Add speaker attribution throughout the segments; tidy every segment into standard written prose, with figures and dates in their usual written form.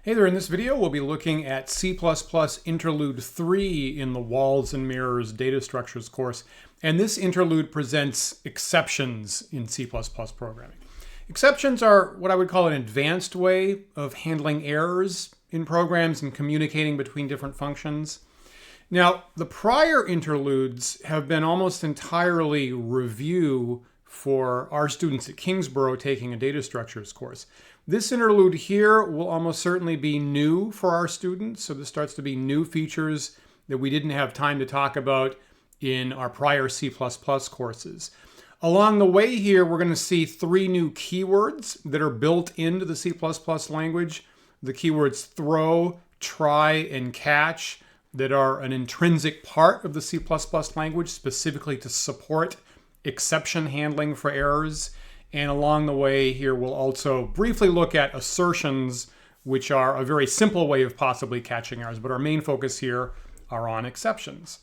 Speaker 1: Hey there, in this video we'll be looking at C++ Interlude 3 in the Walls and Mirrors Data Structures course. And this interlude presents exceptions in C++ programming. Exceptions are what I would call an advanced way of handling errors in programs and communicating between different functions. Now, the prior interludes have been almost entirely review for our students at Kingsborough taking a data structures course. This interlude here will almost certainly be new for our students. So this starts to be new features that we didn't have time to talk about in our prior C++ courses. Along the way here, we're going to see three new keywords that are built into the C++ language. The keywords throw, try, and catch that are an intrinsic part of the C++ language, specifically to support exception handling for errors. And along the way here, we'll also briefly look at assertions, which are a very simple way of possibly catching errors, but our main focus here are on exceptions.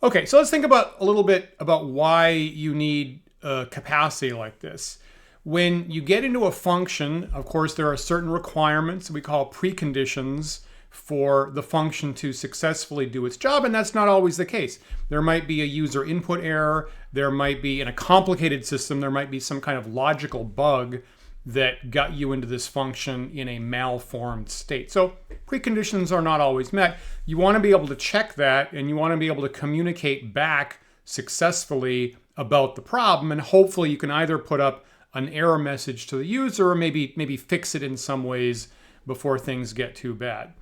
Speaker 1: Okay, so let's think about a little bit about why you need a capacity like this. When you get into a function, of course, there are certain requirements we call preconditions for the function to successfully do its job, and that's not always the case. There might be a user input error, there might be, in a complicated system, there might be some kind of logical bug that got you into this function in a malformed state. So preconditions are not always met. You want to be able to check that, and you want to be able to communicate back successfully about the problem, and hopefully you can either put up an error message to the user or maybe fix it in some ways before things get too bad.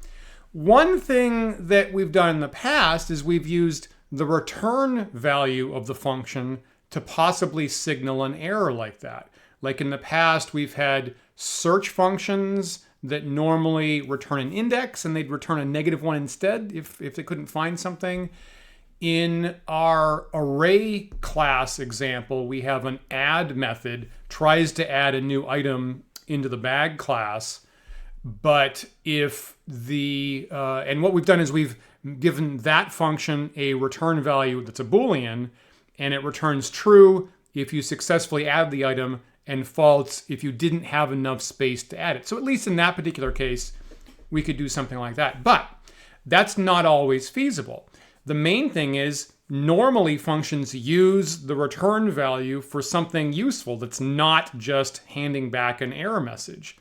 Speaker 1: One thing that we've done in the past is we've used the return value of the function to possibly signal an error like that. Like in the past, we've had search functions that normally return an index and they'd return a -1 instead if they couldn't find something. In our array class example, we have an add method, tries to add a new item into the bag class. But if and what we've done is we've given that function a return value that's a Boolean, and it returns true if you successfully add the item and false if you didn't have enough space to add it. So at least in that particular case, we could do something like that. But that's not always feasible. The main thing is normally functions use the return value for something useful that's not just handing back an error message.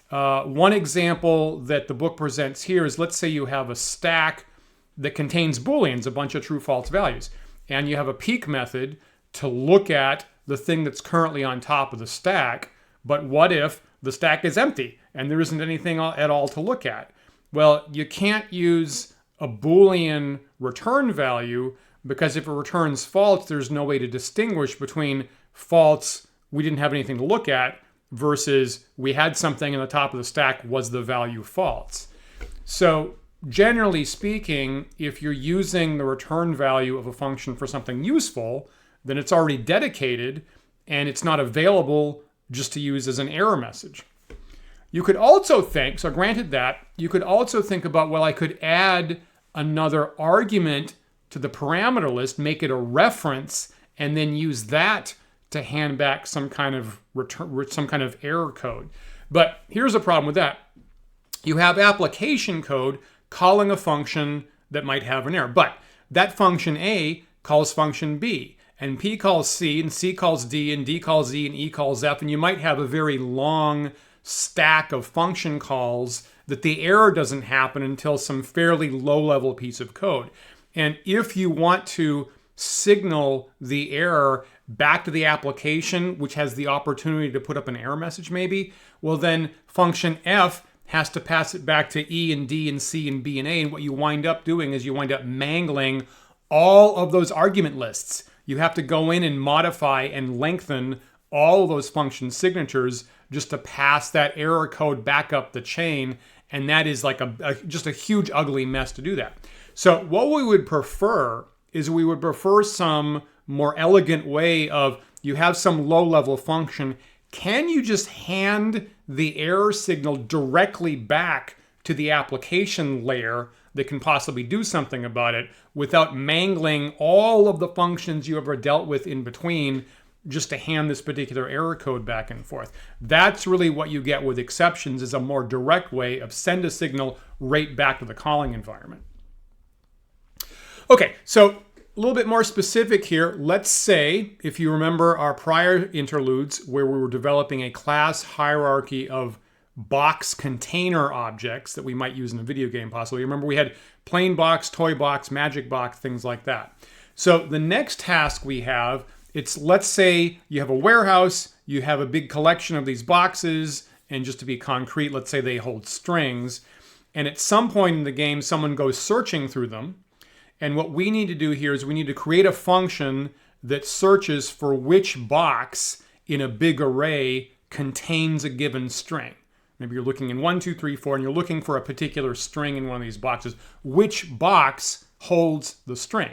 Speaker 1: One example that the book presents here is, let's say you have a stack that contains Booleans, a bunch of true-false values, and you have a peek method to look at the thing that's currently on top of the stack, but what if the stack is empty and there isn't anything at all to look at? Well, you can't use a Boolean return value because if it returns false, there's no way to distinguish between false, we didn't have anything to look at, versus we had something in the top of the stack, was the value false? So generally speaking, if you're using the return value of a function for something useful, then it's already dedicated and it's not available just to use as an error message. You could also think, so granted that, you could also think about, well, I could add another argument to the parameter list, make it a reference, and then use that to hand back some kind of error code. But here's a problem with that. You have application code calling a function that might have an error, but that function A calls function B, and P calls C, and C calls D, and D calls E, and E calls F, and you might have a very long stack of function calls that the error doesn't happen until some fairly low-level piece of code. And if you want to signal the error back to the application, which has the opportunity to put up an error message maybe, well then function F has to pass it back to E and D and C and B and A, and what you wind up doing is you wind up mangling all of those argument lists. You have to go in and modify and lengthen all of those function signatures just to pass that error code back up the chain, and that is like just a huge ugly mess to do that. So what we would prefer is we would prefer some more elegant way of, you have some low-level function, can you just hand the error signal directly back to the application layer that can possibly do something about it without mangling all of the functions you ever dealt with in between just to hand this particular error code back and forth. That's really what you get with exceptions, is a more direct way of send a signal right back to the calling environment. Okay, so a little bit more specific here. Let's say, if you remember our prior interludes where we were developing a class hierarchy of box container objects that we might use in a video game possibly. Remember we had plain box, toy box, magic box, things like that. So the next task we have, it's let's say you have a warehouse, you have a big collection of these boxes, and just to be concrete, let's say they hold strings. And at some point in the game, someone goes searching through them. And what we need to do here is we need to create a function that searches for which box in a big array contains a given string. Maybe you're looking in 1, 2, 3, 4, and you're looking for a particular string in one of these boxes. Which box holds the string?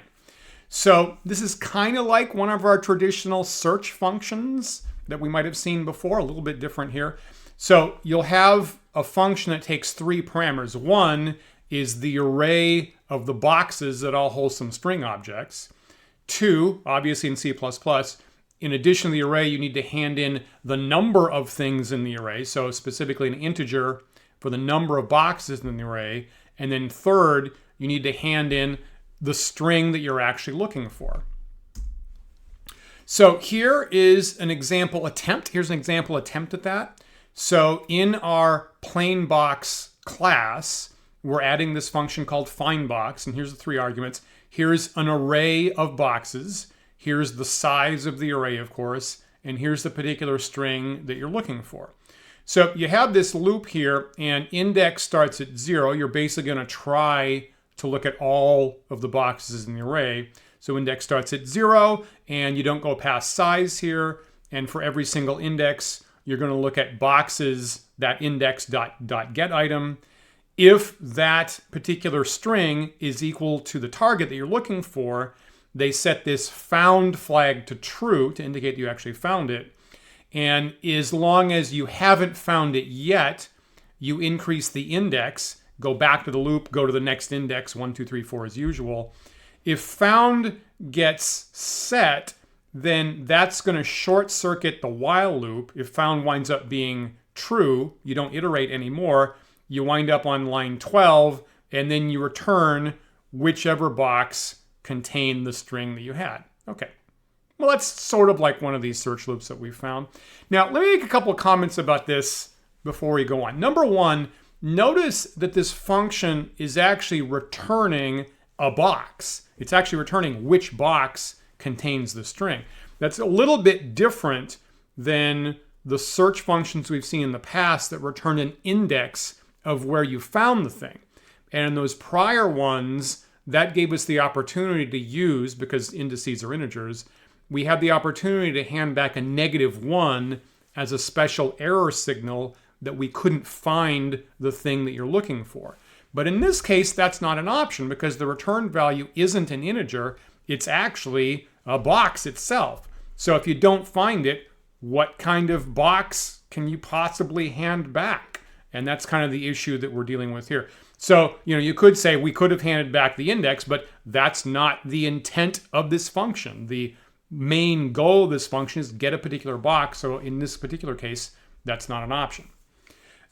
Speaker 1: So this is kind of like one of our traditional search functions that we might have seen before, a little bit different here. So you'll have a function that takes 3 parameters. One is the array of the boxes that all hold some string objects. 2, obviously in C++, in addition to the array, you need to hand in the number of things in the array, so specifically an integer for the number of boxes in the array. And then third, you need to hand in the string that you're actually looking for. So here is an example attempt. Here's an example attempt at that. So in our plain box class, we're adding this function called findBox, and here's the 3 arguments. Here's an array of boxes. Here's the size of the array, of course, and here's the particular string that you're looking for. So you have this loop here, and index starts at 0. You're basically going to try to look at all of the boxes in the array. So index starts at 0, and you don't go past size here. And for every single index, you're going to look at boxes, that index.get item. If that particular string is equal to the target that you're looking for, they set this found flag to true to indicate you actually found it. And as long as you haven't found it yet, you increase the index, go back to the loop, go to the next index, 1, 2, 3, 4 as usual. If found gets set, then that's going to short circuit the while loop. If found winds up being true, you don't iterate anymore. You wind up on line 12, and then you return whichever box contained the string that you had. Okay. Well, that's sort of like one of these search loops that we found. Now, let me make a couple of comments about this before we go on. Number one, notice that this function is actually returning a box. It's actually returning which box contains the string. That's a little bit different than the search functions we've seen in the past that return an index of where you found the thing. And in those prior ones, that gave us the opportunity to use, because indices are integers, we had the opportunity to hand back a -1 as a special error signal that we couldn't find the thing that you're looking for. But in this case, that's not an option because the return value isn't an integer, it's actually a box itself. So if you don't find it, what kind of box can you possibly hand back? And that's kind of the issue that we're dealing with here. So, you could say we could have handed back the index, but that's not the intent of this function. The main goal of this function is get a particular box. So in this particular case, that's not an option.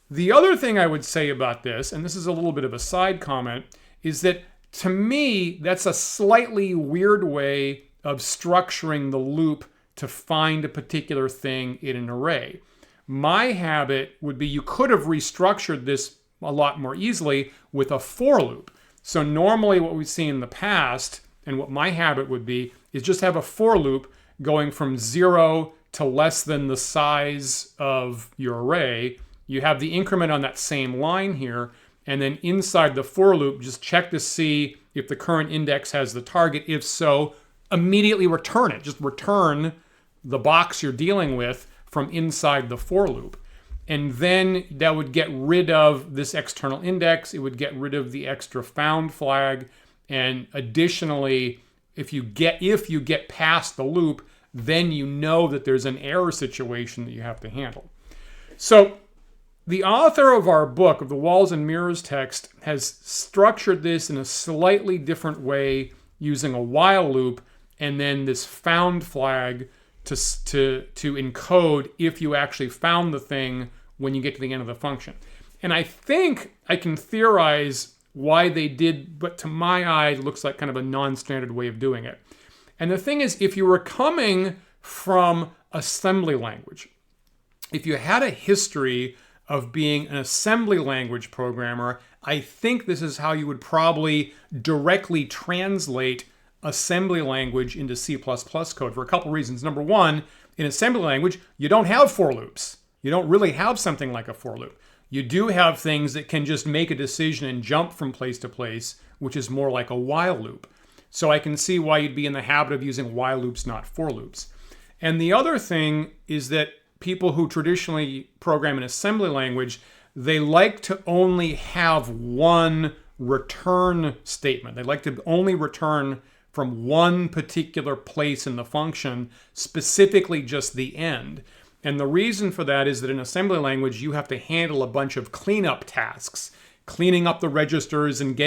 Speaker 1: The other thing I would say about this, and this is a little bit of a side comment, is that to me, that's a slightly weird way of structuring the loop to find a particular thing in an array. My habit would be you could have restructured this a lot more easily with a for loop. So normally what we've seen in the past, and what my habit would be, is just have a for loop going from 0 to less than the size of your array. You have the increment on that same line here, and then inside the for loop, just check to see if the current index has the target. If so, immediately return it. Just return the box you're dealing with from inside the for loop. And then that would get rid of this external index. It would get rid of the extra found flag. And additionally, if you get past the loop, then you know that there's an error situation that you have to handle. So the author of our book, of the Walls and Mirrors text, has structured this in a slightly different way using a while loop and then this found flag to encode if you actually found the thing when you get to the end of the function. And I think I can theorize why they did, but to my eye, it looks like kind of a non-standard way of doing it. And the thing is, if you were coming from assembly language, if you had a history of being an assembly language programmer, I think this is how you would probably directly translate assembly language into C++ code for a couple reasons. Number one, in assembly language, you don't have for loops. You don't really have something like a for loop. You do have things that can just make a decision and jump from place to place, which is more like a while loop. So I can see why you'd be in the habit of using while loops, not for loops. And the other thing is that people who traditionally program in assembly language, they like to only have one return statement. They like to only return from one particular place in the function, specifically just the end. And the reason for that is that in assembly language, you have to handle a bunch of cleanup tasks, cleaning up the registers and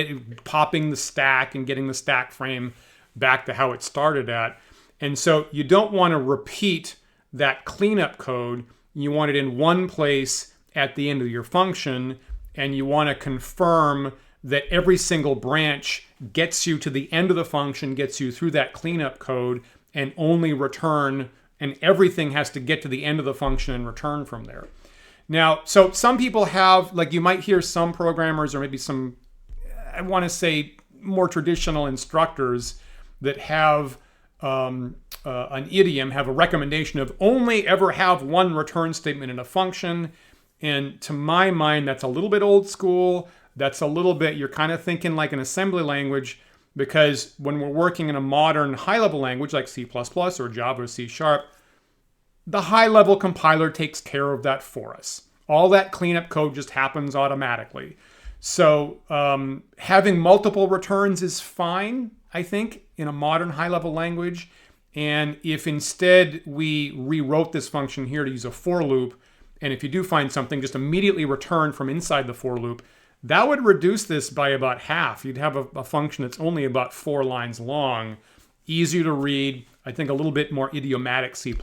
Speaker 1: popping the stack and getting the stack frame back to how it started at. And so you don't want to repeat that cleanup code. You want it in one place at the end of your function, and you want to confirm that every single branch gets you to the end of the function, gets you through that cleanup code, and only return, and everything has to get to the end of the function and return from there. Now, so some people have, like you might hear some programmers or maybe some, I want to say more traditional instructors that have an idiom, have a recommendation of only ever have one return statement in a function. And to my mind, that's a little bit old school. That's a little bit, you're kind of thinking like an assembly language, because when we're working in a modern high-level language like C++ or Java or C#, the high-level compiler takes care of that for us. All that cleanup code just happens automatically. So having multiple returns is fine, I think, in a modern high-level language. And if instead we rewrote this function here to use a for loop, and if you do find something, just immediately return from inside the for loop, that would reduce this by about half. You'd have a function that's only about 4 lines long, easier to read, I think a little bit more idiomatic C++.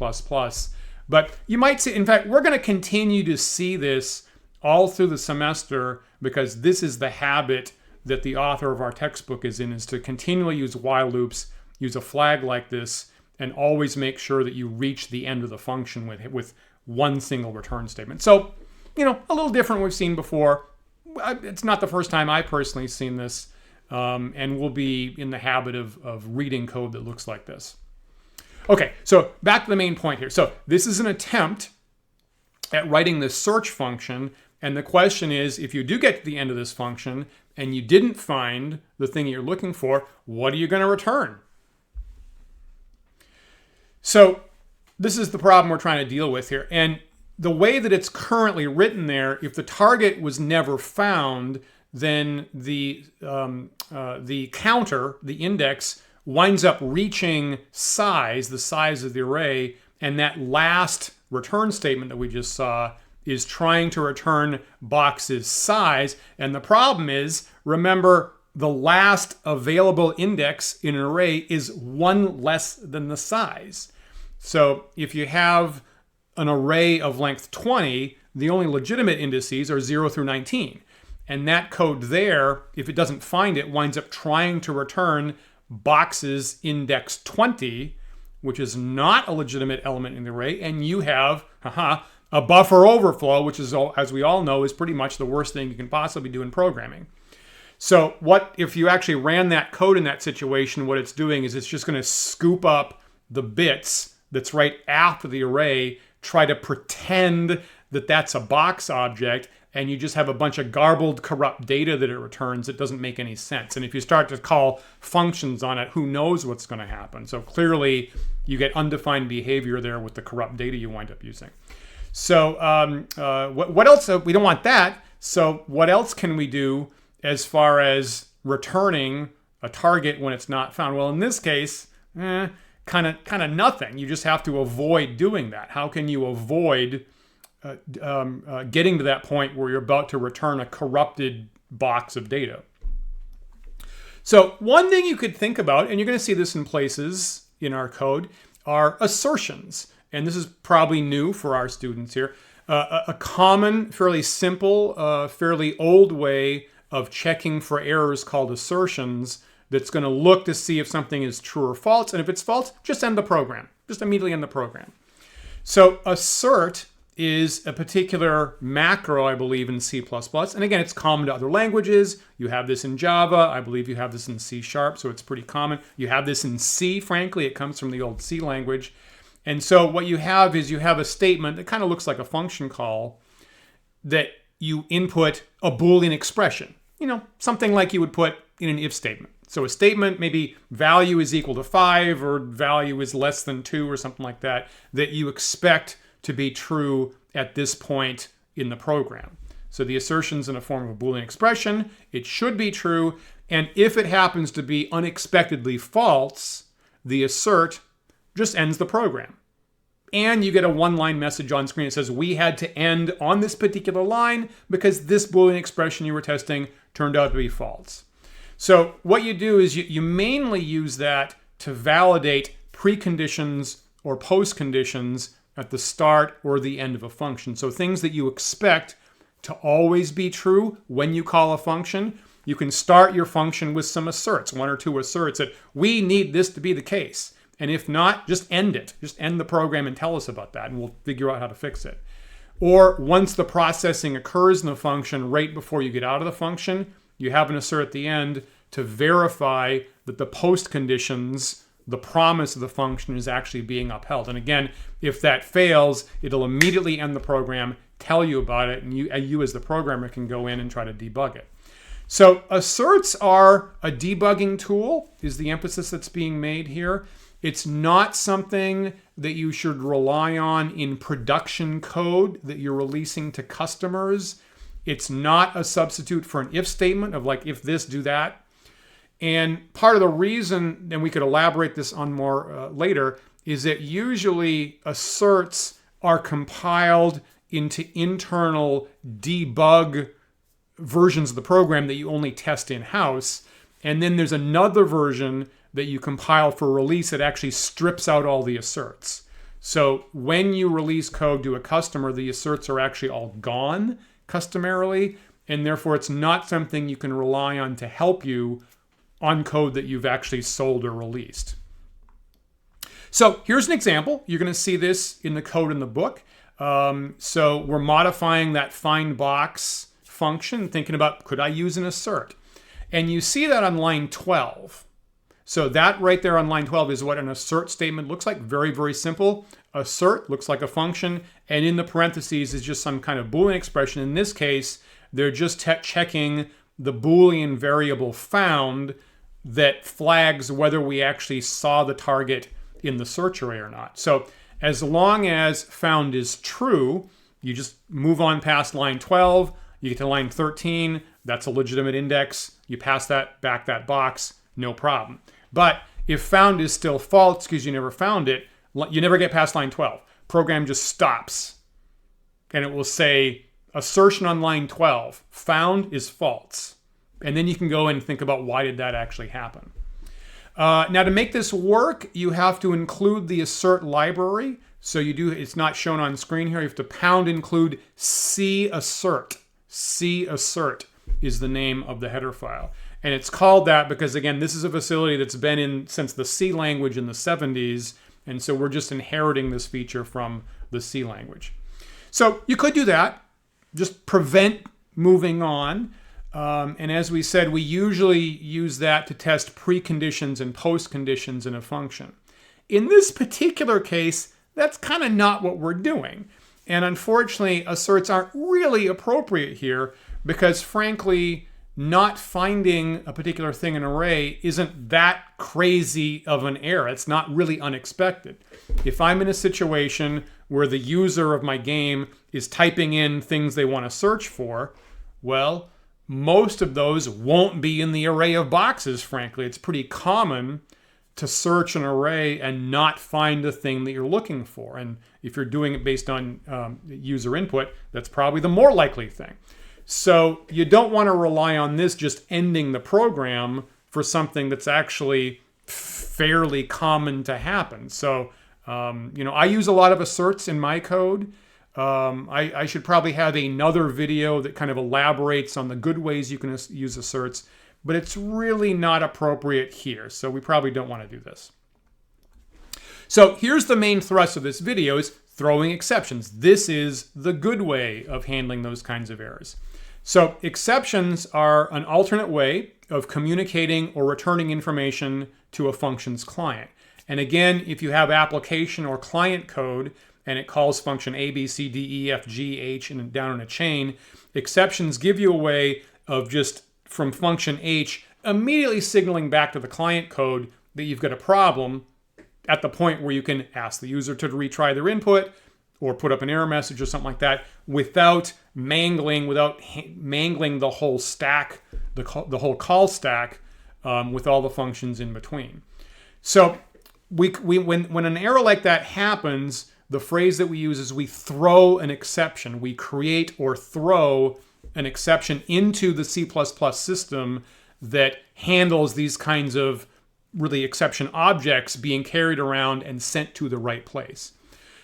Speaker 1: But you might see, in fact, we're going to continue to see this all through the semester, because this is the habit that the author of our textbook is in, is to continually use while loops, use a flag like this, and always make sure that you reach the end of the function with one single return statement. So, you know, a little different we've seen before. It's not the first time I personally seen this, and we'll be in the habit of reading code that looks like this. Okay, so back to the main point here. So this is an attempt at writing this search function, and the question is, if you do get to the end of this function and you didn't find the thing you're looking for, what are you going to return? So this is the problem we're trying to deal with here. And the way that it's currently written there, if the target was never found, then the counter, the index, winds up reaching size, the size of the array, and that last return statement that we just saw is trying to return box's size. And the problem is, remember, the last available index in an array is 1 less than the size. So if you have an array of length 20, the only legitimate indices are 0 through 19. And that code there, if it doesn't find it, winds up trying to return box's index 20, which is not a legitimate element in the array, and you have a buffer overflow, which is, as we all know, is pretty much the worst thing you can possibly do in programming. So what if you actually ran that code in that situation? What it's doing is it's just going to scoop up the bits that's right after the array, try to pretend that that's a box object, and you just have a bunch of garbled, corrupt data that it returns. It doesn't make any sense. And if you start to call functions on it, who knows what's going to happen? So clearly, you get undefined behavior there with the corrupt data you wind up using. So what else? We don't want that. So what else can we do as far as returning a target when it's not found? Well, in this case, kind of nothing. You just have to avoid doing that. How can you avoid getting to that point where you're about to return a corrupted box of data? So one thing you could think about, and you're going to see this in places in our code, are assertions. And this is probably new for our students here. A common, fairly simple, fairly old way of checking for errors called assertions that's going to look to see if something is true or false. And if it's false, just end the program. Just immediately end the program. So assert is a particular macro, I believe, in C++. And again, it's common to other languages. You have this in Java. I believe you have this in C#, so it's pretty common. You have this in C, frankly. It comes from the old C language. And so what you have is you have a statement that kind of looks like a function call that you input a Boolean expression. You know, something like you would put in an if statement. So a statement, maybe value is equal to 5 or value is less than 2 or something like that, that you expect to be true at this point in the program. So the assertion's in a form of a Boolean expression. It should be true. And if it happens to be unexpectedly false, the assert just ends the program. And you get a one-line message on screen that says, we had to end on this particular line because this Boolean expression you were testing turned out to be false. So what you do is you mainly use that to validate preconditions or postconditions at the start or the end of a function. So things that you expect to always be true when you call a function, you can start your function with some asserts, 1 or 2 asserts that we need this to be the case. And if not, just end it. Just end the program and tell us about that, and we'll figure out how to fix it. Or once the processing occurs in the function, right before you get out of the function, you have an assert at the end to verify that the post conditions, the promise of the function, is actually being upheld. And again, if that fails, it'll immediately end the program, tell you about it, and you as the programmer can go in and try to debug it. So asserts are a debugging tool, is the emphasis that's being made here. It's not something that you should rely on in production code that you're releasing to customers. It's not a substitute for an if statement of like, if this, do that. And part of the reason, and we could elaborate this on more later, is that usually asserts are compiled into internal debug versions of the program that you only test in-house. And then there's another version that you compile for release that actually strips out all the asserts. So when you release code to a customer, the asserts are actually all gone customarily, and therefore it's not something you can rely on to help you on code that you've actually sold or released. So here's an example. You're going to see this in the code in the book. So we're modifying that find box function, thinking about, could I use an assert? And you see that on line 12. So that right there on line 12 is what an assert statement looks like. Very, very simple. Assert looks like a function, and in the parentheses is just some kind of Boolean expression. In this case, they're just checking the Boolean variable found that flags whether we actually saw the target in the search array or not. So as long as found is true, you just move on past line 12, you get to line 13, that's a legitimate index, you pass that back that box, no problem. But if found is still false because you never found it, you never get past line 12. Program just stops. And it will say, assertion on line 12, found is false. And then you can go and think about why did that actually happen. Now to make this work, you have to include the assert library. So you do, it's not shown on screen here. You have to pound include C assert. C assert is the name of the header file. And it's called that because, again, this is a facility that's been in since the C language in the 70s. And so we're just inheriting this feature from the C language. So you could do that. Just prevent moving on. And as we said, we usually use that to test preconditions and postconditions in a function. In this particular case, that's kind of not what we're doing. And unfortunately, asserts aren't really appropriate here because, frankly, not finding a particular thing in an array isn't that crazy of an error. It's not really unexpected. If I'm in a situation where the user of my game is typing in things they want to search for, well, most of those won't be in the array of boxes, frankly. It's pretty common to search an array and not find the thing that you're looking for. And if you're doing it based on user input, that's probably the more likely thing. So you don't want to rely on this just ending the program for something that's actually fairly common to happen. So I use a lot of asserts in my code. I should probably have another video that kind of elaborates on the good ways you can use asserts, but it's really not appropriate here, so we probably don't want to do this. So here's the main thrust of this video, is throwing exceptions. This is the good way of handling those kinds of errors. So exceptions are an alternate way of communicating or returning information to a function's client. And again, if you have application or client code and it calls function A, B, C, D, E, F, G, H, and down in a chain, exceptions give you a way of just from function H immediately signaling back to the client code that you've got a problem at the point where you can ask the user to retry their input or put up an error message or something like that without mangling the whole stack, the whole call stack with all the functions in between. So when an error like that happens, the phrase that we use is we throw an exception. We create or throw an exception into the C++ system that handles these kinds of really exception objects being carried around and sent to the right place.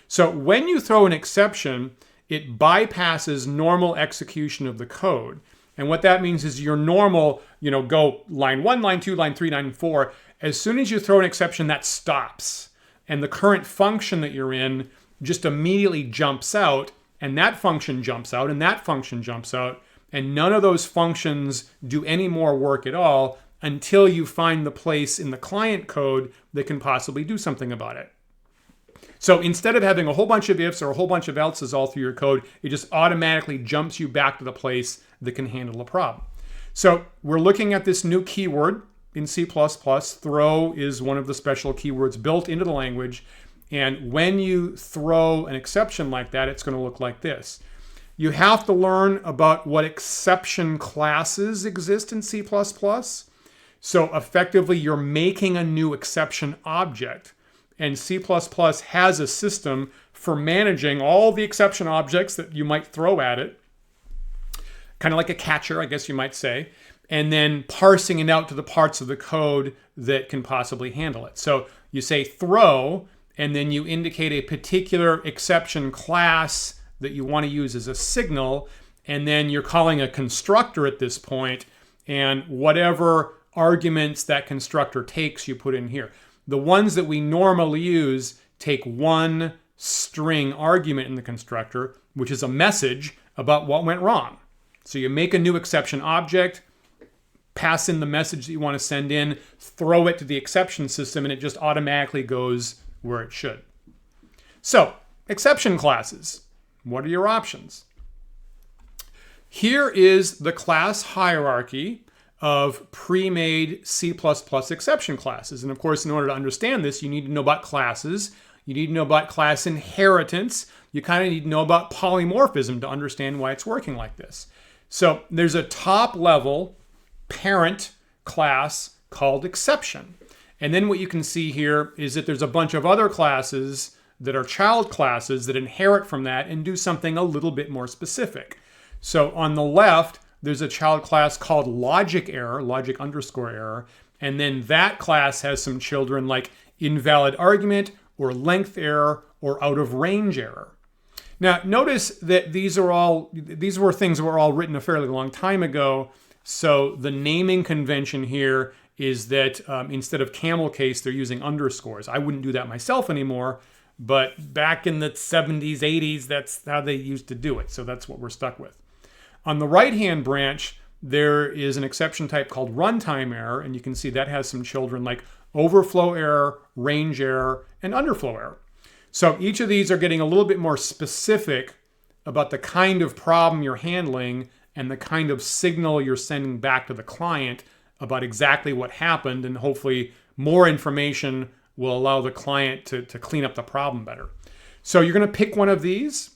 Speaker 1: So when you throw an exception, it bypasses normal execution of the code. And what that means is your normal, go line 1, line 2, line 3, line 4. As soon as you throw an exception, that stops. And the current function that you're in just immediately jumps out, and that function jumps out, and that function jumps out, and none of those functions do any more work at all until you find the place in the client code that can possibly do something about it. So instead of having a whole bunch of ifs or a whole bunch of else's all through your code, it just automatically jumps you back to the place that can handle the problem. So we're looking at this new keyword in C++. Throw is one of the special keywords built into the language. And when you throw an exception like that, it's going to look like this. You have to learn about what exception classes exist in C++. So effectively, you're making a new exception object. And C++ has a system for managing all the exception objects that you might throw at it, kind of like a catcher, I guess you might say, and then parsing it out to the parts of the code that can possibly handle it. So you say throw, and then you indicate a particular exception class that you want to use as a signal, and then you're calling a constructor at this point, and whatever arguments that constructor takes, you put in here. The ones that we normally use take one string argument in the constructor, which is a message about what went wrong. So you make a new exception object, pass in the message that you want to send in, throw it to the exception system, and it just automatically goes where it should. So, exception classes. What are your options? Here is the class hierarchy of pre-made C++ exception classes. And of course, in order to understand this, you need to know about classes. You need to know about class inheritance. You kind of need to know about polymorphism to understand why it's working like this. So there's a top-level parent class called exception. And then what you can see here is that there's a bunch of other classes that are child classes that inherit from that and do something a little bit more specific. So on the left, there's a child class called logic error, logic underscore error, and then that class has some children like invalid argument or length error or out of range error. Now notice that these were things that were all written a fairly long time ago. So the naming convention here is that instead of camel case, they're using underscores. I wouldn't do that myself anymore, but back in the 70s, 80s, that's how they used to do it. So that's what we're stuck with. On the right-hand branch, there is an exception type called runtime error, and you can see that has some children like overflow error, range error, and underflow error. So each of these are getting a little bit more specific about the kind of problem you're handling and the kind of signal you're sending back to the client about exactly what happened, and hopefully more information will allow the client to clean up the problem better. So you're going to pick one of these,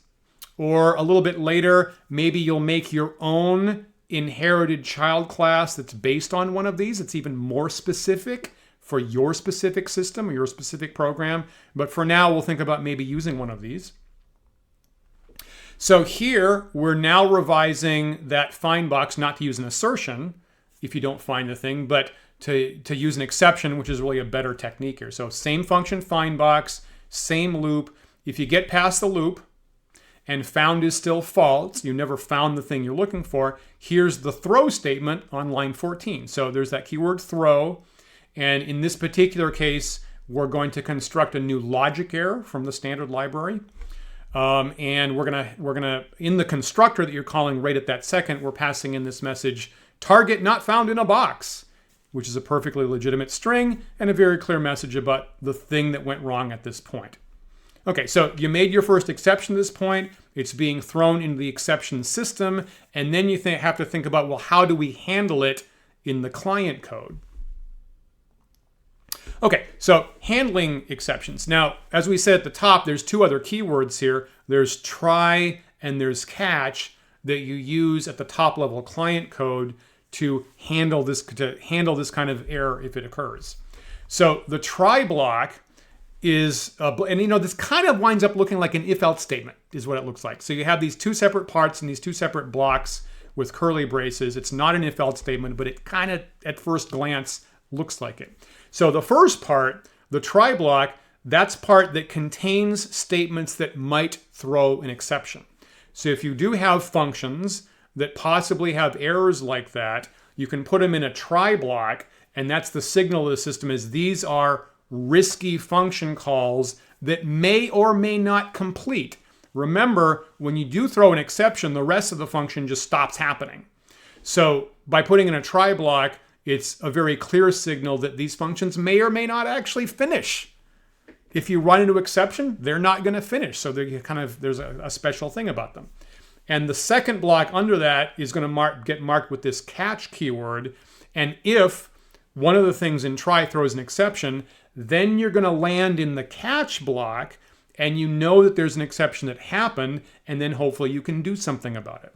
Speaker 1: or a little bit later, maybe you'll make your own inherited child class that's based on one of these. It's even more specific for your specific system or your specific program. But for now, we'll think about maybe using one of these. So here, we're now revising that find box, not to use an assertion if you don't find the thing, but to use an exception, which is really a better technique here. So same function find box, same loop. If you get past the loop and found is still false, you never found the thing you're looking for, here's the throw statement on line 14. So there's that keyword throw. And in this particular case, we're going to construct a new logic error from the standard library. And we're gonna in the constructor that you're calling right at that second, we're passing in this message, target not found in a box, which is a perfectly legitimate string and a very clear message about the thing that went wrong at this point. Okay, so you made your first exception at this point. It's being thrown into the exception system, and then you have to think about, well, how do we handle it in the client code? Okay, so handling exceptions. Now, as we said at the top, there's two other keywords here. There's try and there's catch that you use at the top level client code to handle this kind of error if it occurs. So the try block is, and this kind of winds up looking like an if-else statement is what it looks like. So you have these two separate parts and these two separate blocks with curly braces. It's not an if-else statement, but it kind of, at first glance, looks like it. So the first part, the try block, that's part that contains statements that might throw an exception. So if you do have functions that possibly have errors like that, you can put them in a try block, and that's the signal of the system is these are risky function calls that may or may not complete. Remember, when you do throw an exception, the rest of the function just stops happening. So by putting in a try block, it's a very clear signal that these functions may or may not actually finish. If you run into exception, they're not going to finish. So there's a special thing about them. And the second block under that is going to get marked with this catch keyword. And if one of the things in try throws an exception, then you're going to land in the catch block, and you know that there's an exception that happened, and then hopefully you can do something about it.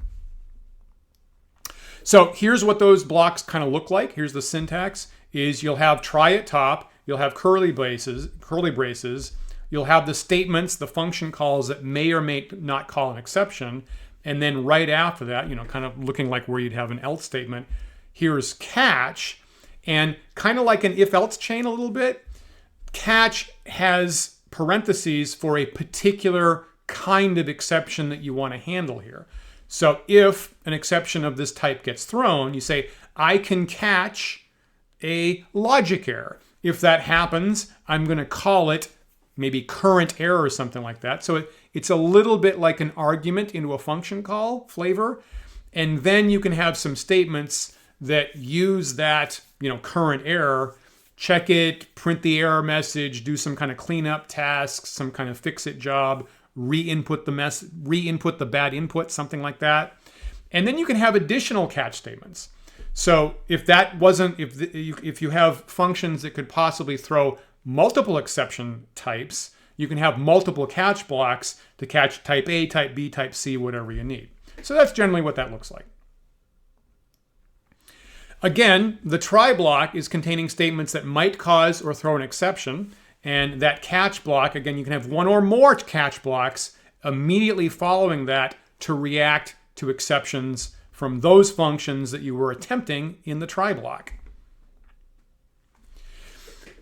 Speaker 1: So here's what those blocks kind of look like. Here's the syntax, is you'll have try at top, you'll have curly braces, you'll have the statements, the function calls that may or may not call an exception, and then right after that, kind of looking like where you'd have an else statement, here's catch, and kind of like an if-else chain a little bit, catch has parentheses for a particular kind of exception that you want to handle here. So if an exception of this type gets thrown, you say, I can catch a logic error. If that happens, I'm going to call it maybe current error or something like that. So it's a little bit like an argument into a function call flavor. And then you can have some statements that use that, current error, check it, print the error message, do some kind of cleanup tasks, some kind of fix-it job, re-input the bad input, something like that. And then you can have additional catch statements. So if you have functions that could possibly throw multiple exception types, you can have multiple catch blocks to catch type A, type B, type C, whatever you need. So that's generally what that looks like. Again, the try block is containing statements that might cause or throw an exception. And that catch block, again, you can have one or more catch blocks immediately following that to react to exceptions from those functions that you were attempting in the try block.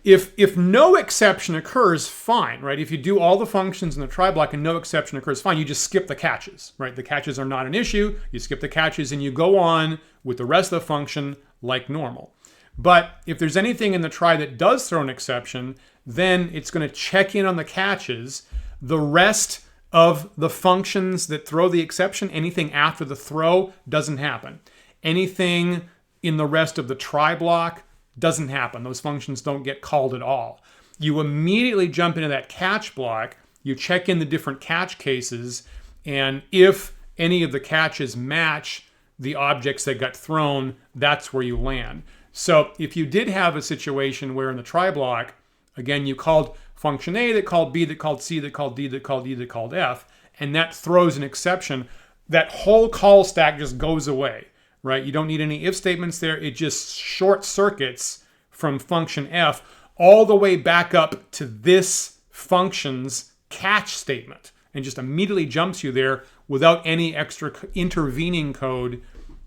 Speaker 1: If no exception occurs, fine, right? If you do all the functions in the try block and no exception occurs, fine, you just skip the catches, right? The catches are not an issue. You skip the catches and you go on with the rest of the function like normal. But if there's anything in the try that does throw an exception, then it's going to check in on the catches. The rest of the functions that throw the exception, anything after the throw, doesn't happen. Anything in the rest of the try block doesn't happen. Those functions don't get called at all. You immediately jump into that catch block, you check in the different catch cases, and if any of the catches match the objects that got thrown, that's where you land. So if you did have a situation where in the try block, again, you called function A that called B that called C that called D that called E that called F, and that throws an exception, that whole call stack just goes away, right? You don't need any if statements there. It just short circuits from function F all the way back up to this function's catch statement and just immediately jumps you there without any extra intervening code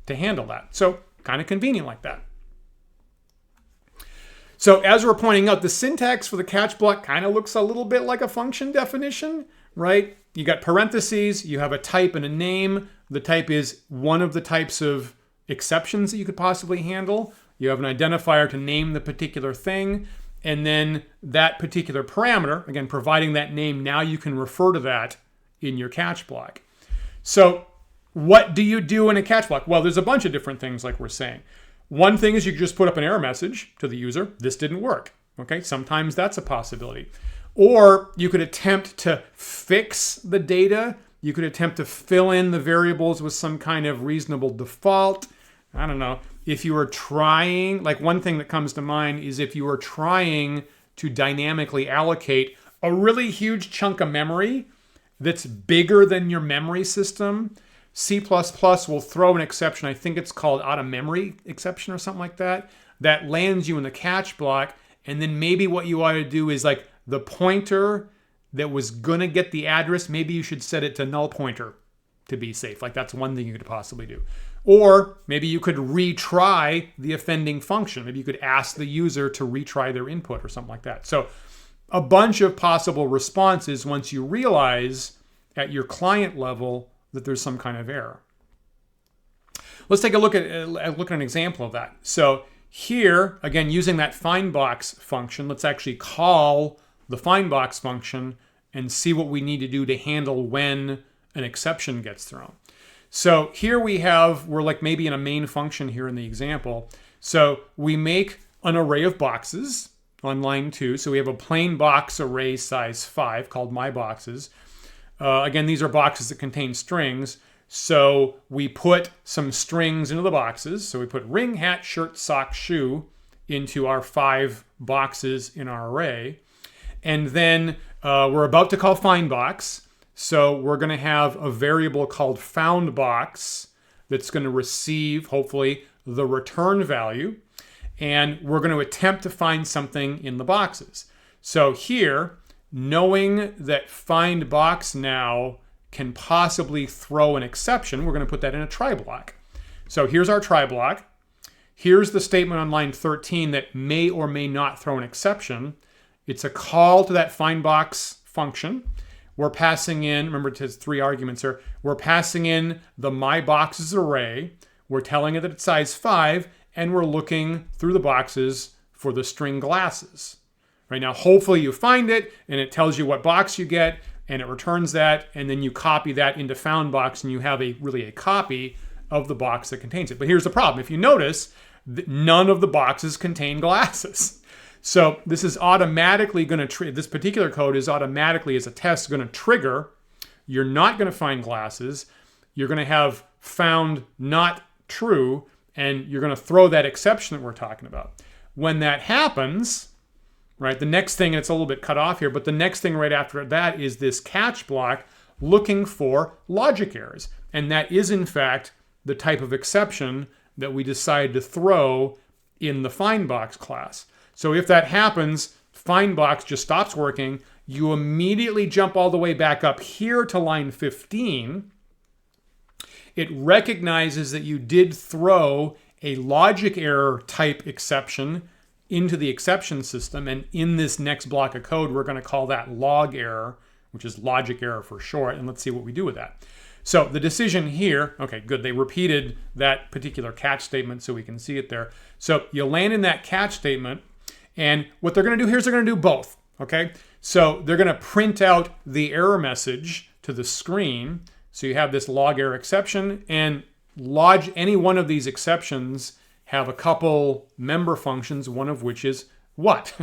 Speaker 1: to handle that. So kind of convenient like that. So as we're pointing out, the syntax for the catch block kind of looks a little bit like a function definition, right? You got parentheses, you have a type and a name. The type is one of the types of exceptions that you could possibly handle. You have an identifier to name the particular thing. And then that particular parameter, again, providing that name, now you can refer to that in your catch block. So what do you do in a catch block? Well, there's a bunch of different things like we're saying. One thing is you could just put up an error message to the user. This didn't work. Okay, sometimes that's a possibility. Or you could attempt to fix the data. You could attempt to fill in the variables with some kind of reasonable default. I don't know. If you were trying, like one thing that comes to mind is if you were trying to dynamically allocate a really huge chunk of memory that's bigger than your memory system, C++ will throw an exception. I think it's called out of memory exception or something like that. That lands you in the catch block. And then maybe what you ought to do is like the pointer that was going to get the address, maybe you should set it to null pointer to be safe. Like that's one thing you could possibly do. Or maybe you could retry the offending function. Maybe you could ask the user to retry their input or something like that. So a bunch of possible responses once you realize at your client level that there's some kind of error. Let's take a look at an example of that. So here, again, using that findBox function, let's actually call the findBox function and see what we need to do to handle when an exception gets thrown. So here we're like maybe in a main function here in the example. So we make an array of boxes on line 2. So we have a plain box array size 5 called myBoxes. Again, these are boxes that contain strings. So we put some strings into the boxes. So we put ring, hat, shirt, sock, shoe into our 5 boxes in our array. And then we're about to call findBox. So we're going to have a variable called foundBox that's going to receive, hopefully, the return value. And we're going to attempt to find something in the boxes. So here, knowing that findBox now can possibly throw an exception, we're going to put that in a try block. So here's our try block. Here's the statement on line 13 that may or may not throw an exception. It's a call to that findBox function. We're passing in, remember it has 3 arguments here. We're passing in the myBoxes array. We're telling it that it's size 5, and we're looking through the boxes for the string glasses. Right now, hopefully you find it, and it tells you what box you get, and it returns that, and then you copy that into foundBox, and you have really a copy of the box that contains it. But here's the problem. If you notice, none of the boxes contain glasses. So this is automatically going to, this particular code is automatically, as a test, going to trigger. You're not going to find glasses. You're going to have found not true, and you're going to throw that exception that we're talking about. When that happens, right, the next thing, and it's a little bit cut off here, but the next thing right after that is this catch block looking for logic errors. And that is, in fact, the type of exception that we decide to throw in the findBox class. So if that happens, findBox just stops working. You immediately jump all the way back up here to line 15. It recognizes that you did throw a logic error type exception into the exception system. And in this next block of code, we're going to call that log error, which is logic error for short. And let's see what we do with that. So the decision here, okay, good. They repeated that particular catch statement so we can see it there. So you land in that catch statement. And what they're going to do here is they're going to do both, okay? So they're going to print out the error message to the screen. So you have this log error exception, and any one of these exceptions have a couple member functions, one of which is what.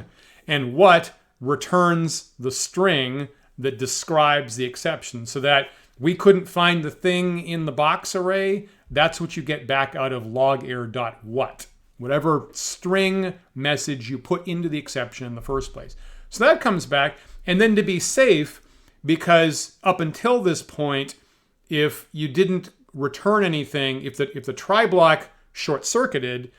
Speaker 1: And what returns the string that describes the exception, so that we couldn't find the thing in the box array. That's what you get back out of log error.what. Whatever string message you put into the exception in the first place. So that comes back. And then to be safe, because up until this point, if you didn't return anything, if the try block short-circuited,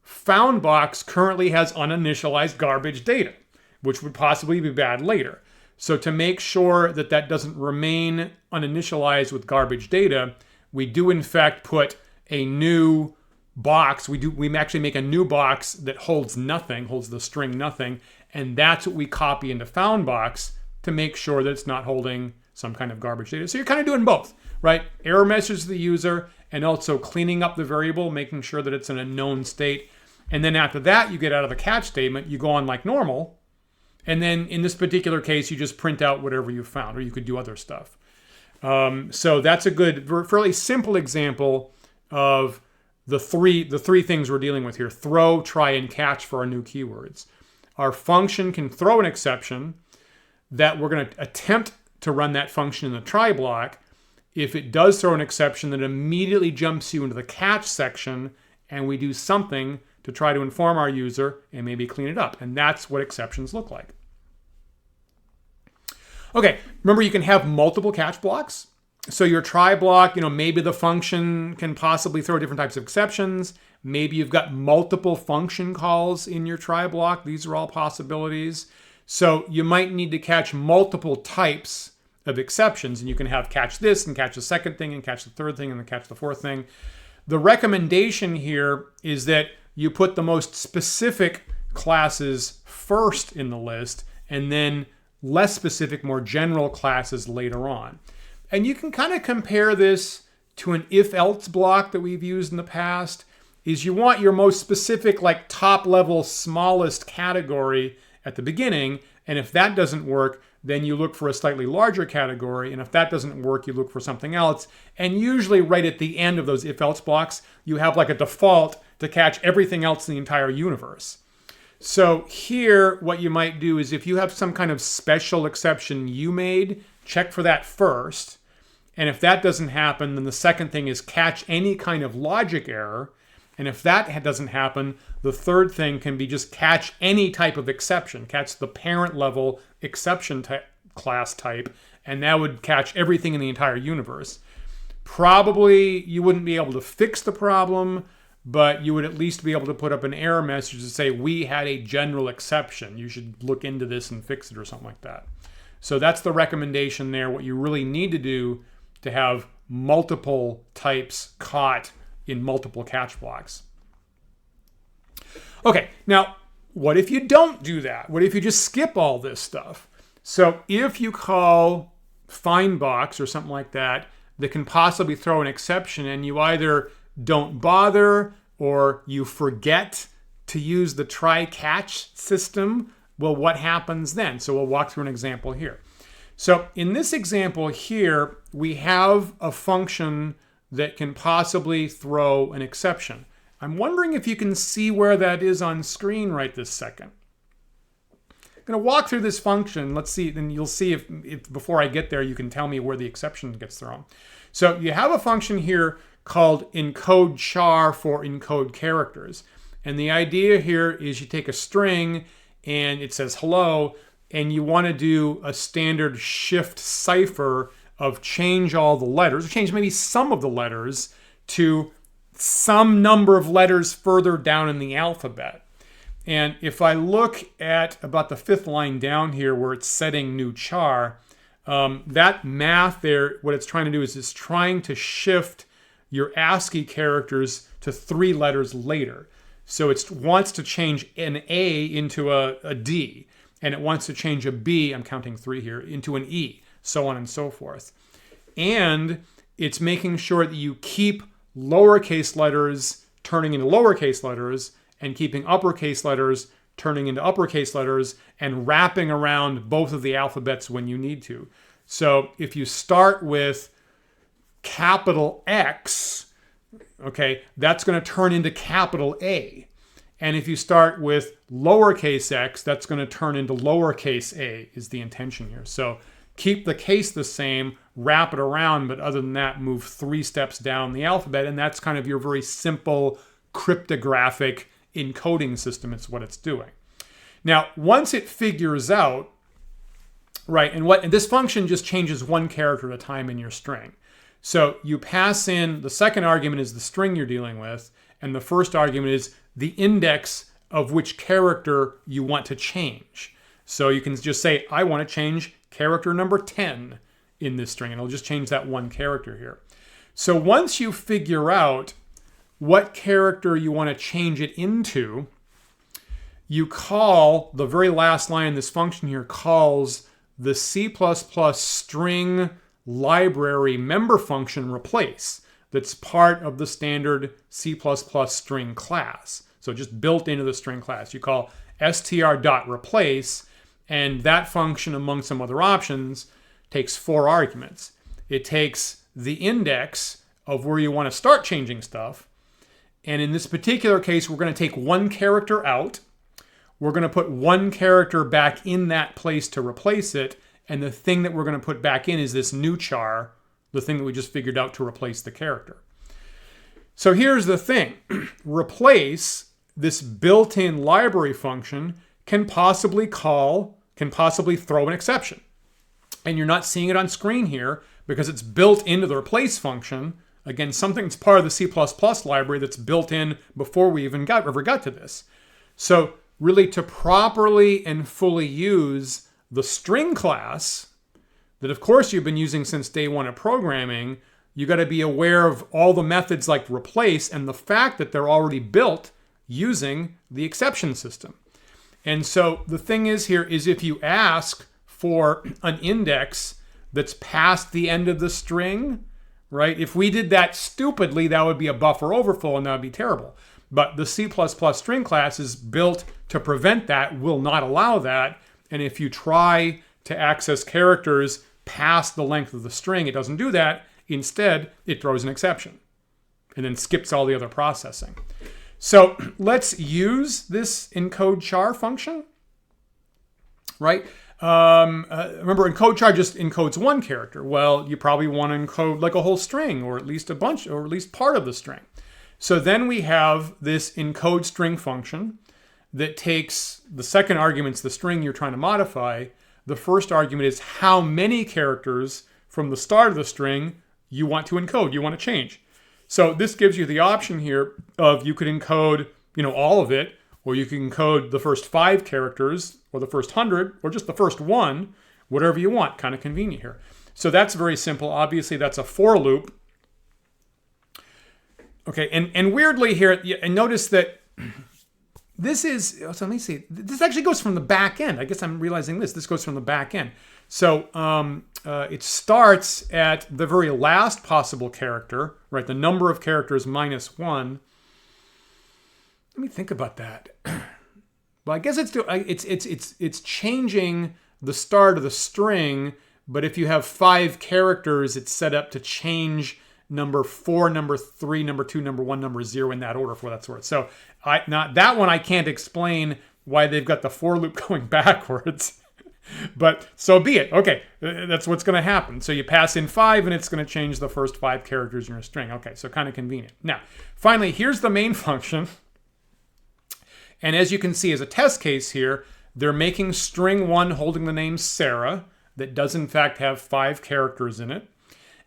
Speaker 1: foundBox currently has uninitialized garbage data, which would possibly be bad later. So to make sure that that doesn't remain uninitialized with garbage data, we do in fact put a new box, we actually make a new box that holds nothing, holds the string nothing, and that's what we copy into found box to make sure that it's not holding some kind of garbage data. So you're kind of doing both, right? Error message to the user and also cleaning up the variable, making sure that it's in a known state. And then after that, you get out of the catch statement, you go on like normal. And then in this particular case, you just print out whatever you found, or you could do other stuff. So that's a good, fairly simple example of the three things we're dealing with here: throw, try, and catch for our new keywords. Our function can throw an exception that we're going to attempt to run that function in the try block. If it does throw an exception, then it immediately jumps you into the catch section, and we do something to try to inform our user and maybe clean it up. And that's what exceptions look like. Okay, remember you can have multiple catch blocks. So your try block, maybe the function can possibly throw different types of exceptions. Maybe you've got multiple function calls in your try block. These are all possibilities. So you might need to catch multiple types of exceptions, and you can have catch this and catch the second thing and catch the third thing and then catch the fourth thing. The recommendation here is that you put the most specific classes first in the list and then less specific, more general classes later on. And you can kind of compare this to an if-else block that we've used in the past. Is you want your most specific, like top level, smallest category at the beginning, and if that doesn't work, then you look for a slightly larger category, and if that doesn't work, you look for something else. And usually right at the end of those if-else blocks, you have like a default to catch everything else in the entire universe. So here, what you might do is if you have some kind of special exception you made, check for that first. And if that doesn't happen, then the second thing is catch any kind of logic error. And if that doesn't happen, the third thing can be just catch any type of exception, catch the parent level exception class type, and that would catch everything in the entire universe. Probably you wouldn't be able to fix the problem, but you would at least be able to put up an error message to say, we had a general exception. You should look into this and fix it or something like that. So that's the recommendation there. What you really need to do to have multiple types caught in multiple catch blocks. Okay, now what if you don't do that? What if you just skip all this stuff? So if you call findBox or something like that can possibly throw an exception, and you either don't bother or you forget to use the try-catch system, well, what happens then? So we'll walk through an example here. So in this example here, we have a function that can possibly throw an exception. I'm wondering if you can see where that is on screen right this second. I'm going to walk through this function. Let's see, and you'll see if before I get there, you can tell me where the exception gets thrown. So you have a function here called encode char for encode characters. And the idea here is you take a string and it says hello, and you want to do a standard shift cipher of change all the letters, or change maybe some of the letters to some number of letters further down in the alphabet. And if I look at about the fifth line down here where it's setting new char, that math there, what it's trying to do is it's trying to shift your ASCII characters to 3 letters later. So it wants to change an A into a D, and it wants to change a B, I'm counting 3 here, into an E, so on and so forth. And it's making sure that you keep lowercase letters turning into lowercase letters and keeping uppercase letters turning into uppercase letters and wrapping around both of the alphabets when you need to. So if you start with capital X, okay, that's going to turn into capital A. And if you start with lowercase x, that's going to turn into lowercase a, is the intention here. So keep the case the same, wrap it around, but other than that, move 3 steps down the alphabet. And that's kind of your very simple cryptographic encoding system. It's what it's doing. Now, once it figures out, right, and this function just changes 1 character at a time in your string. So you pass in, the second argument is the string you're dealing with, and the first argument is the index of which character you want to change. So you can just say, I want to change character number 10 in this string, and it'll just change that 1 character here. So once you figure out what character you want to change it into, you call the very last line in this function here calls the C++ string library member function replace that's part of the standard C++ string class. So just built into the string class. You call str.replace, and that function, among some other options, takes 4 arguments. It takes the index of where you want to start changing stuff. And in this particular case, we're going to take one character out. We're going to put one character back in that place to replace it. And the thing that we're going to put back in is this new char, the thing that we just figured out to replace the character. So here's the thing. Replace, this built-in library function, can possibly throw an exception. And you're not seeing it on screen here because it's built into the replace function. Again, something that's part of the C++ library that's built in before we even ever got to this. So really, to properly and fully use the string class that, of course, you've been using since day one of programming, you got to be aware of all the methods like replace and the fact that they're already built using the exception system. And so the thing is here is if you ask for an index that's past the end of the string, right? If we did that stupidly, that would be a buffer overflow and that would be terrible. But the C++ string class is built to prevent that, will not allow that. And if you try to access characters past the length of the string, it doesn't do that. Instead, it throws an exception and then skips all the other processing. So let's use this encode char function, right? Remember, encode char just encodes one character. Well, you probably want to encode like a whole string or at least a bunch or at least part of the string. So then we have this encode string function that takes the second argument's the string you're trying to modify. The first argument is how many characters from the start of the string you want to encode, you want to change. So this gives you the option here of you could encode, all of it, or you can encode the first 5 characters or the first 100 or just the first one, whatever you want, kind of convenient here. So that's very simple. Obviously, that's a for loop. Okay, and weirdly here, and notice that this is, so let me see, this actually goes from the back end. I guess I'm realizing this. This goes from the back end. So it starts at the very last possible character, right? The number of characters minus 1. Let me think about that. Well, I guess it's changing the start of the string, but if you have 5 characters, it's set up to change number 4, number 3, number 2, number 1, number 0 in that order for that sort. So that one I can't explain why they've got the for loop going backwards. But so be it. Okay, that's what's going to happen. So you pass in 5 and it's going to change the first 5 characters in your string. Okay, so kind of convenient. Now, finally, here's the main function. And as you can see as a test case here, they're making string 1 holding the name Sarah that does in fact have 5 characters in it.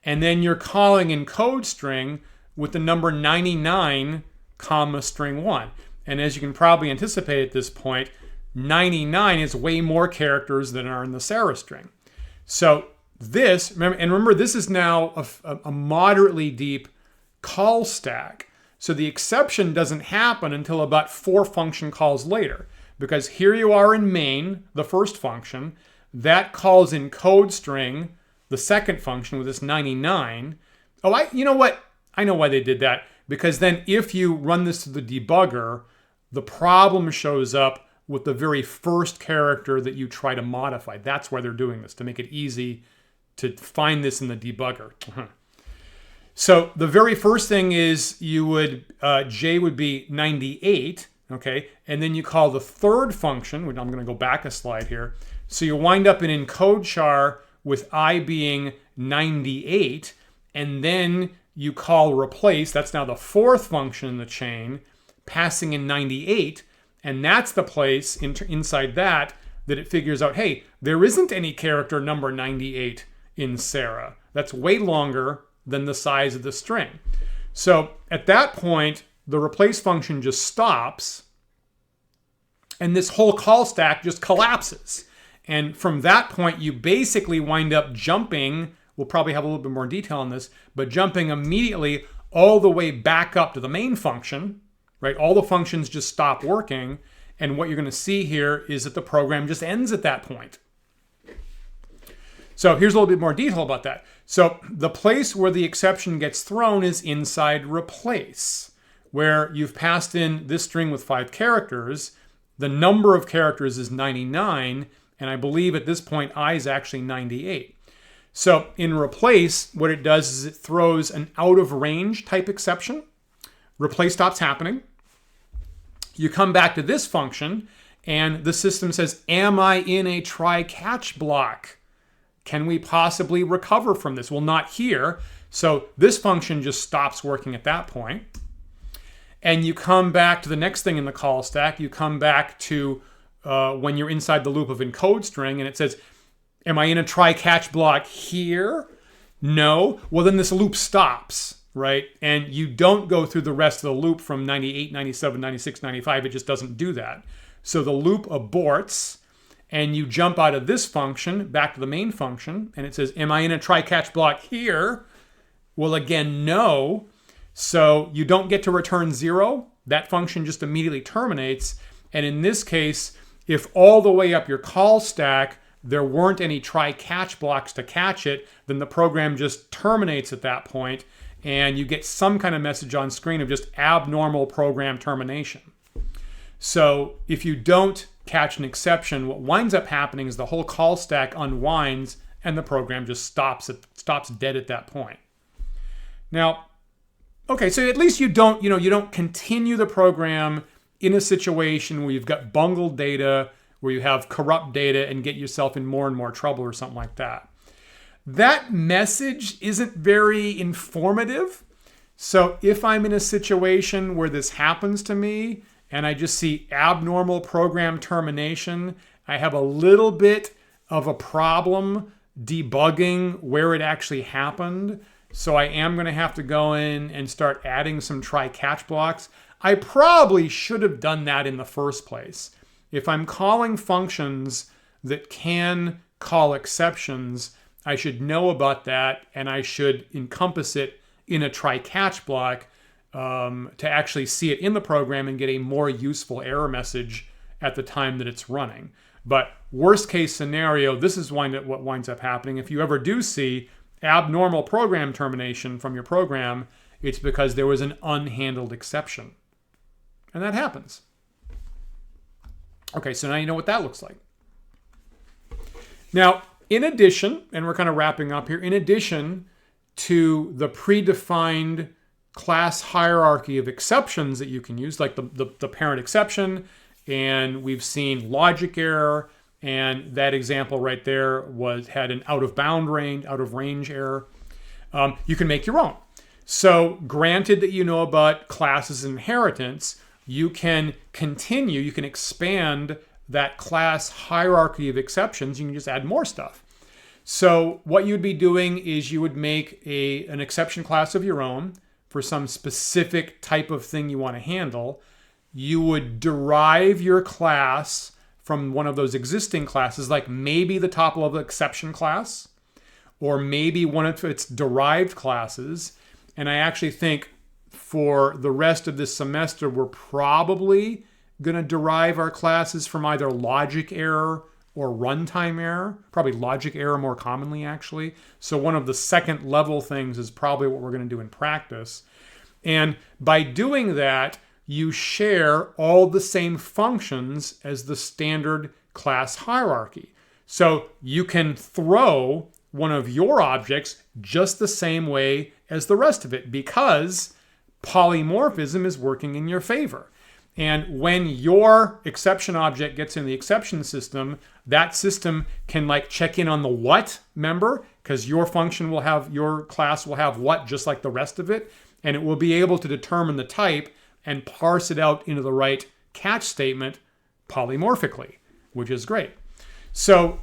Speaker 1: And then you're calling encode string with the number 99, comma string 1. And as you can probably anticipate at this point, 99 is way more characters than are in the Sarah string. So this, remember this is now a moderately deep call stack. So the exception doesn't happen until about 4 function calls later. Because here you are in main, the first function, that calls encode string, the second function with this 99. Oh, you know what? I know why they did that. Because then if you run this to the debugger, the problem shows up with the very first character that you try to modify. That's why they're doing this, to make it easy to find this in the debugger. So the very first thing is you would, J would be 98, okay? And then you call the third function, which I'm gonna go back a slide here. So you wind up in encode char with I being 98, and then you call replace, that's now the 4th function in the chain, passing in 98, and that's the place inside that it figures out, hey, there isn't any character number 98 in Sarah. That's way longer than the size of the string. So at that point, the replace function just stops, and this whole call stack just collapses. And from that point, you basically wind up jumping, we'll probably have a little bit more detail on this, but jumping immediately all the way back up to the main function, right? All the functions just stop working. And what you're going to see here is that the program just ends at that point. So here's a little bit more detail about that. So the place where the exception gets thrown is inside replace, where you've passed in this string with 5 characters. The number of characters is 99, and I believe at this point I is actually 98. So in replace, what it does is it throws an out of range type exception. Replace stops happening. You come back to this function, and the system says, am I in a try-catch block? Can we possibly recover from this? Well, not here. So this function just stops working at that point. And you come back to the next thing in the call stack. You come back to when you're inside the loop of encode string, and it says, am I in a try-catch block here? No. Well, then this loop stops, right? And you don't go through the rest of the loop from 98, 97, 96, 95. It just doesn't do that. So the loop aborts, and you jump out of this function back to the main function, and it says, am I in a try-catch block here? Well, again, no. So you don't get to return 0. That function just immediately terminates. And in this case, if all the way up your call stack, there weren't any try-catch blocks to catch it, then the program just terminates at that point, and you get some kind of message on screen of just abnormal program termination. So if you don't catch an exception, what winds up happening is the whole call stack unwinds and the program just stops dead at that point. Now, okay, so at least you don't continue the program in a situation where you've got bungled data, where you have corrupt data and get yourself in more and more trouble or something like that. That message isn't very informative. So if I'm in a situation where this happens to me, and I just see abnormal program termination, I have a little bit of a problem debugging where it actually happened. So I am going to have to go in and start adding some try-catch blocks. I probably should have done that in the first place. If I'm calling functions that can call exceptions, I should know about that, and I should encompass it in a try-catch block to actually see it in the program and get a more useful error message at the time that it's running. But worst case scenario, this is what winds up happening. If you ever do see abnormal program termination from your program, it's because there was an unhandled exception. And that happens. Okay, so now you know what that looks like. Now, in addition, and we're kind of wrapping up here, in addition to the predefined class hierarchy of exceptions that you can use, like the parent exception, and we've seen logic error, and that example right there had an out of range error. You can make your own. So granted that you know about classes inheritance, you can expand that class hierarchy of exceptions. You can just add more stuff. So what you'd be doing is you would make an exception class of your own for some specific type of thing you want to handle. You would derive your class from one of those existing classes, like maybe the top level exception class, or maybe one of its derived classes. And I actually think for the rest of this semester, we're probably going to derive our classes from either logic error or runtime error, probably logic error more commonly, actually. So one of the second level things is probably what we're going to do in practice. And by doing that, you share all the same functions as the standard class hierarchy. So you can throw one of your objects just the same way as the rest of it, because polymorphism is working in your favor. And when your exception object gets in the exception system, that system can like check in on the what member, because your class will have what just like the rest of it, and it will be able to determine the type and parse it out into the right catch statement polymorphically, which is great. So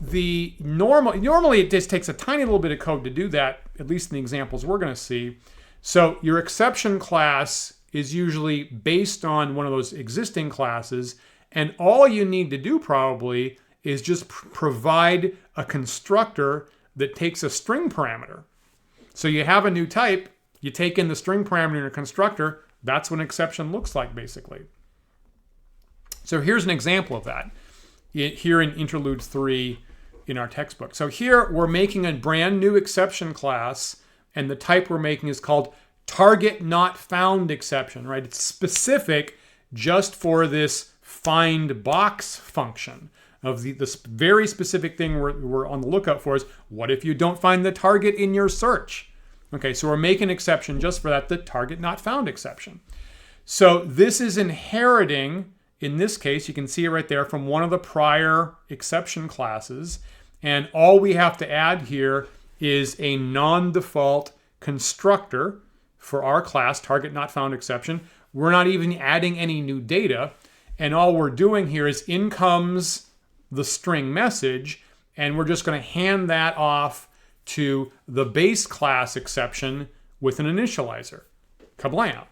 Speaker 1: normally it just takes a tiny little bit of code to do that, at least in the examples we're going to see. So your exception class is usually based on one of those existing classes, and all you need to do probably is just provide a constructor that takes a string parameter. So you have a new type, You take in the string parameter in a constructor, that's what an exception looks like, basically. So here's an example of that here in Interlude 3 in our textbook. So here we're making a brand new exception class, and the type we're making is called target not found exception, right? It's specific just for this find box function of this very specific thing we're on the lookout for is, what if you don't find the target in your search? Okay, so we're making an exception just for that, the target not found exception. So this is inheriting, in this case, you can see it right there, from one of the prior exception classes. And all we have to add here is a non-default constructor for our class, target not found exception. We're not even adding any new data. And all we're doing here is in comes the string message, and we're just going to hand that off to the base class exception with an initializer. Kablam.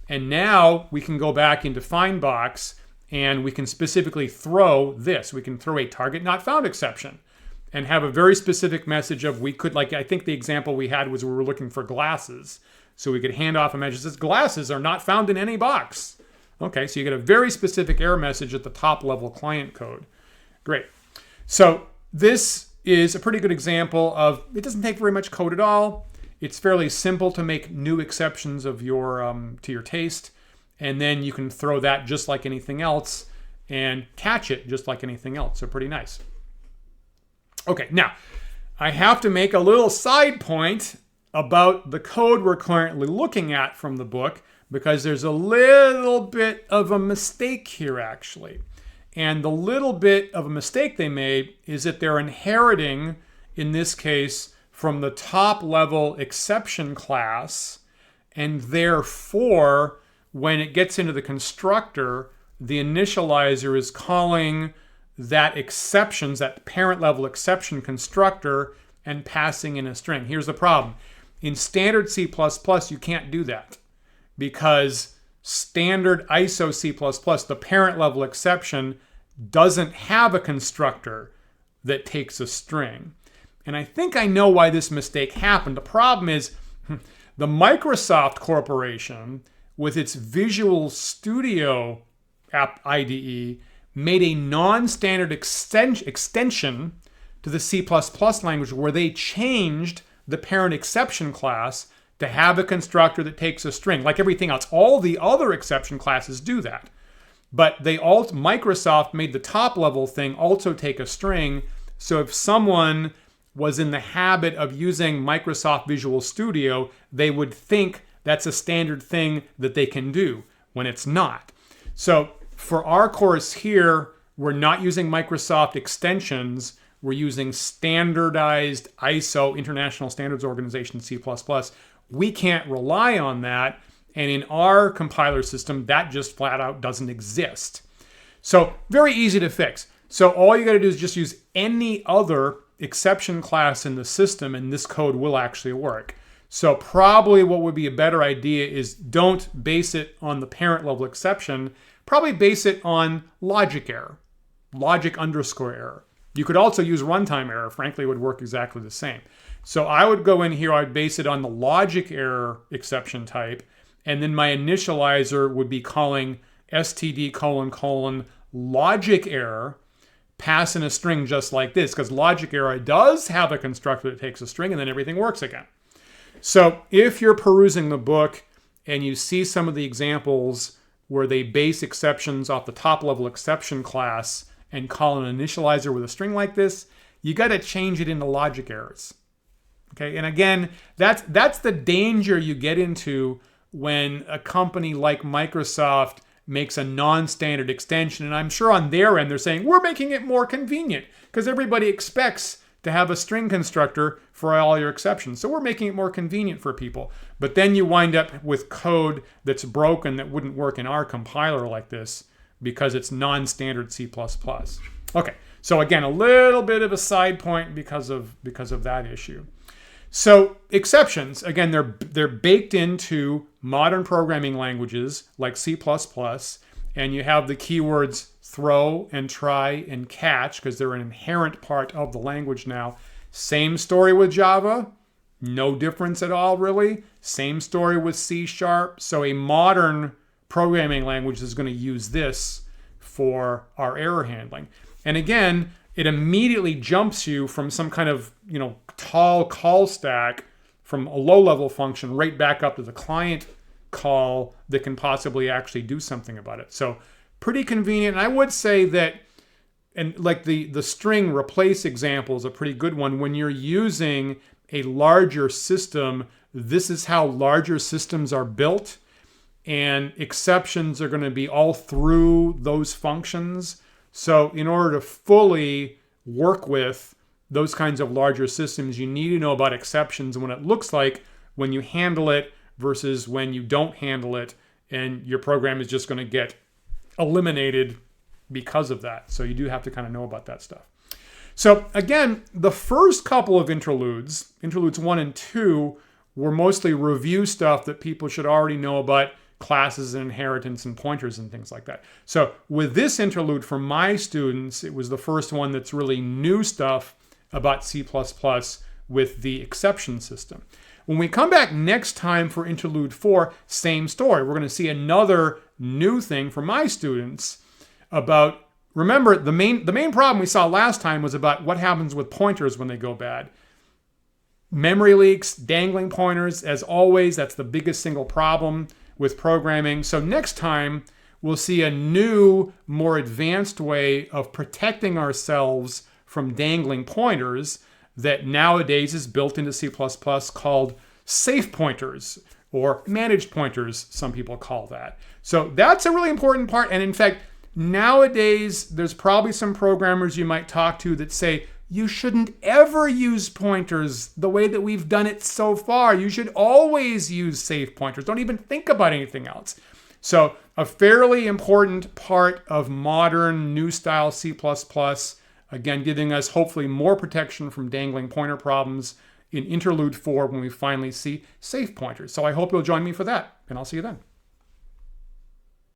Speaker 1: And now we can go back into findbox, and we can specifically throw this. We can throw a target not found exception and have a very specific message of, we could, like, I think the example we had was we were looking for glasses. So we could hand off a message that says glasses are not found in any box. Okay, so you get a very specific error message at the top level client code. Great. So this is a pretty good example of, it doesn't take very much code at all. It's fairly simple to make new exceptions of your to your taste, and then you can throw that just like anything else and catch it just like anything else. So pretty nice. Okay, now I have to make a little side point about the code we're currently looking at from the book, because there's a little bit of a mistake here actually. And the little bit of a mistake they made is that they're inheriting, in this case, from the top level exception class, and therefore when it gets into the constructor, the initializer is calling that exceptions, that parent level exception constructor, and passing in a string. Here's the problem. In standard C++, you can't do that, because standard ISO C++, the parent level exception, doesn't have a constructor that takes a string. And I think I know why this mistake happened. The problem is the Microsoft Corporation, with its Visual Studio app IDE, made a non-standard extension to the C++ language where they changed the parent exception class to have a constructor that takes a string, like everything else. All the other exception classes do that. But Microsoft made the top level thing also take a string. So if someone was in the habit of using Microsoft Visual Studio, they would think that's a standard thing that they can do, when it's not. So for our course here, we're not using Microsoft extensions. We're using standardized ISO, International Standards Organization C++. We can't rely on that. And in our compiler system, that just flat out doesn't exist. So very easy to fix. So all you got to do is just use any other exception class in the system, and this code will actually work. So probably what would be a better idea is don't base it on the parent level exception. Probably base it on logic error, logic underscore error. You could also use runtime error. Frankly, it would work exactly the same. So I would go in here, I'd base it on the logic error exception type, and then my initializer would be calling std : logic error, pass in a string just like this, because logic error does have a constructor that takes a string, and then everything works again. So if you're perusing the book and you see some of the examples where they base exceptions off the top level exception class and call an initializer with a string like this, you got to change it into logic errors. Okay, and again, that's the danger you get into when a company like Microsoft makes a non-standard extension. And I'm sure on their end they're saying, we're making it more convenient because everybody expects to have a string constructor for all your exceptions. So we're making it more convenient for people. But then you wind up with code that's broken that wouldn't work in our compiler like this because it's non-standard C++. Okay, so again, a little bit of a side point because of that issue. So exceptions, again, they're baked into modern programming languages like C++, and you have the keywords throw and try and catch because they're an inherent part of the language now. Same story with Java. No difference at all, really. Same story with C#. So a modern programming language is going to use this for our error handling. And again, it immediately jumps you from some kind of, tall call stack from a low-level function right back up to the client call that can possibly actually do something about it. So pretty convenient. And I would say that, and like the string replace example is a pretty good one. When you're using a larger system, this is how larger systems are built, and exceptions are going to be all through those functions. So in order to fully work with those kinds of larger systems, you need to know about exceptions and what it looks like when you handle it versus when you don't handle it, and your program is just going to get eliminated because of that. So you do have to kind of know about that stuff. So again, the first couple of interludes 1 and 2, were mostly review stuff that people should already know about, classes and inheritance and pointers and things like that. So with this interlude for my students, it was the first one that's really new stuff about C++ with the exception system. When we come back next time for Interlude 4, same story. We're going to see another new thing for my students about, remember, the main problem we saw last time was about what happens with pointers when they go bad. Memory leaks, dangling pointers, as always, that's the biggest single problem with programming. So next time, we'll see a new, more advanced way of protecting ourselves from dangling pointers that nowadays is built into C++ called safe pointers, or managed pointers, some people call that. So that's a really important part. And in fact, nowadays, there's probably some programmers you might talk to that say, you shouldn't ever use pointers the way that we've done it so far. You should always use safe pointers. Don't even think about anything else. So a fairly important part of modern new style C++, again, giving us hopefully more protection from dangling pointer problems in Interlude 4 when we finally see safe pointers. So I hope you'll join me for that, and I'll see you then.